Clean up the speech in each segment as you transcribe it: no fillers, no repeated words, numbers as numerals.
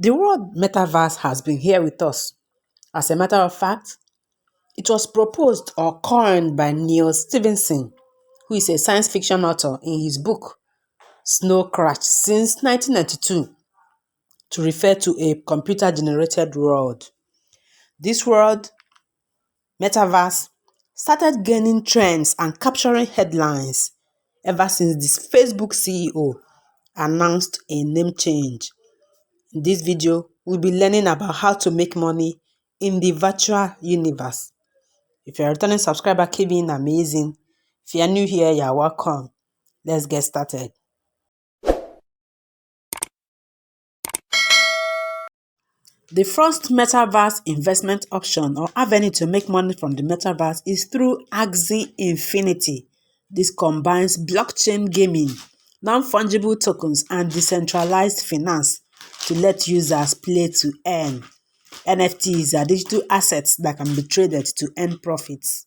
The word metaverse has been here with us. As a matter of fact, it was proposed or coined by Neal Stephenson, who is a science fiction author, in his book Snow Crash since 1992 to refer to a computer-generated world. This world, metaverse, started gaining trends and capturing headlines ever since this Facebook CEO announced a name change. In this video, we'll be learning about how to make money in the virtual universe. If you're a returning subscriber, keep being amazing. If you're new here, you're welcome. Let's get started. The first metaverse investment option or avenue to make money from the metaverse is through Axie Infinity. This combines blockchain gaming, non-fungible tokens, and decentralized finance to let users play to earn. NFTs are digital assets that can be traded to earn profits.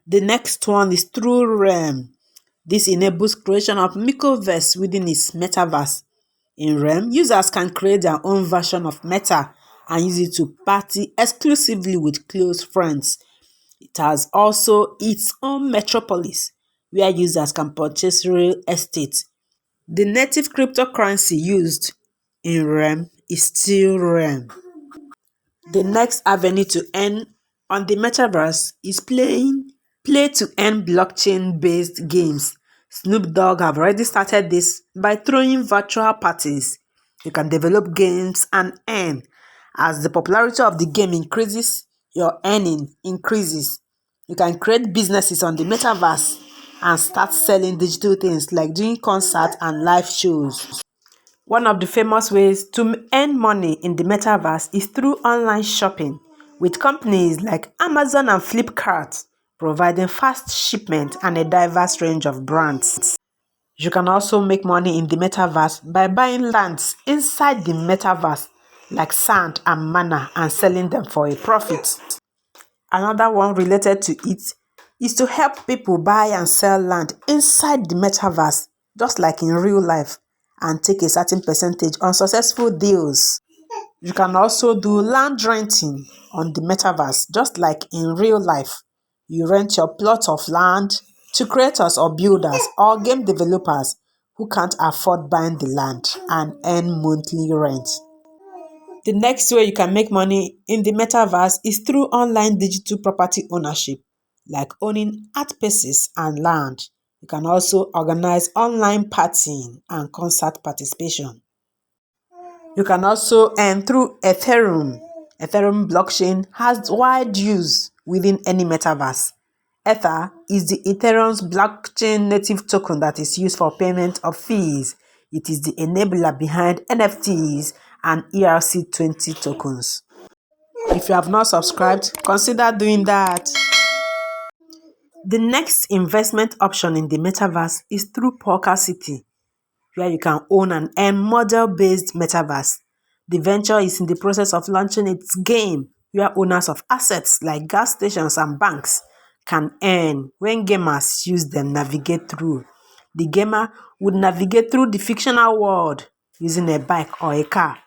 The next one is through Realm. This enables creation of Metaverse within its metaverse. In Realm, users can create their own version of Meta and use it to party exclusively with close friends. It has also its own metropolis, where users can purchase real estate. The native cryptocurrency used in Realm is still Realm. The next avenue to earn on the metaverse is play to earn blockchain-based games. Snoop Dogg have already started this by throwing virtual parties. You can develop games and earn. As the popularity of the game increases, your earning increases. You can create businesses on the metaverse and start selling digital things like doing concerts and live shows. One of the famous ways to earn money in the metaverse is through online shopping, with companies like Amazon and Flipkart providing fast shipment and a diverse range of brands. You can also make money in the metaverse by buying lands inside the metaverse like sand and mana and selling them for a profit. Another one related to it is to help people buy and sell land inside the metaverse, just like in real life, and take a certain percentage on successful deals. You can also do land renting on the metaverse, just like in real life. You rent your plot of land to creators or builders or game developers who can't afford buying the land and earn monthly rent. The next way you can make money in the metaverse is through online digital property ownership, like owning art pieces and land. You can also organize online partying and concert participation. You can also earn through Ethereum. Ethereum blockchain has wide use within any metaverse. Ether is the Ethereum's blockchain native token that is used for payment of fees. It is the enabler behind NFTs and ERC20 tokens. If you have not subscribed, consider doing that. The next investment option in the metaverse is through Poker City, where you can own and earn model-based metaverse. The venture is in the process of launching its game, where owners of assets like gas stations and banks can earn when gamers use them navigate through. The gamer would navigate through the fictional world using a bike or a car.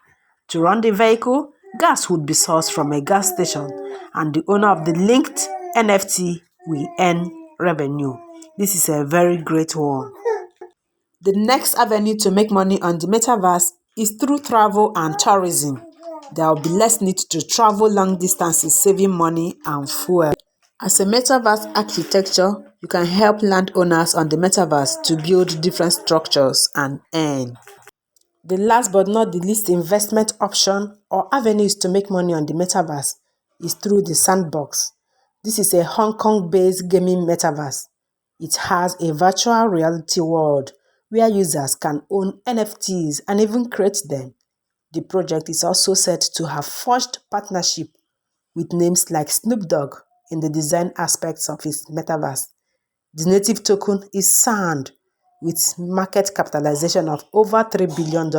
To run the vehicle, gas would be sourced from a gas station, and the owner of the linked NFT will earn revenue. This is a very great one. The next avenue to make money on the metaverse is through travel and tourism. There will be less need to travel long distances, saving money and fuel. As a metaverse architecture, you can help landowners on the metaverse to build different structures and earn. The last but not the least investment option or avenues to make money on the metaverse is through the Sandbox. This is a Hong Kong-based gaming metaverse. It has a virtual reality world where users can own NFTs and even create them. The project is also said to have forged partnership with names like Snoop Dogg in the design aspects of its metaverse. The native token is Sand, with market capitalization of over $3 billion.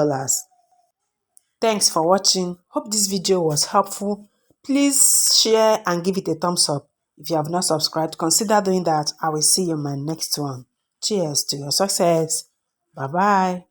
Thanks for watching. Hope this video was helpful. Please share and give it a thumbs up. If you have not subscribed, consider doing that. I will see you in my next one. Cheers to your success. Bye-bye.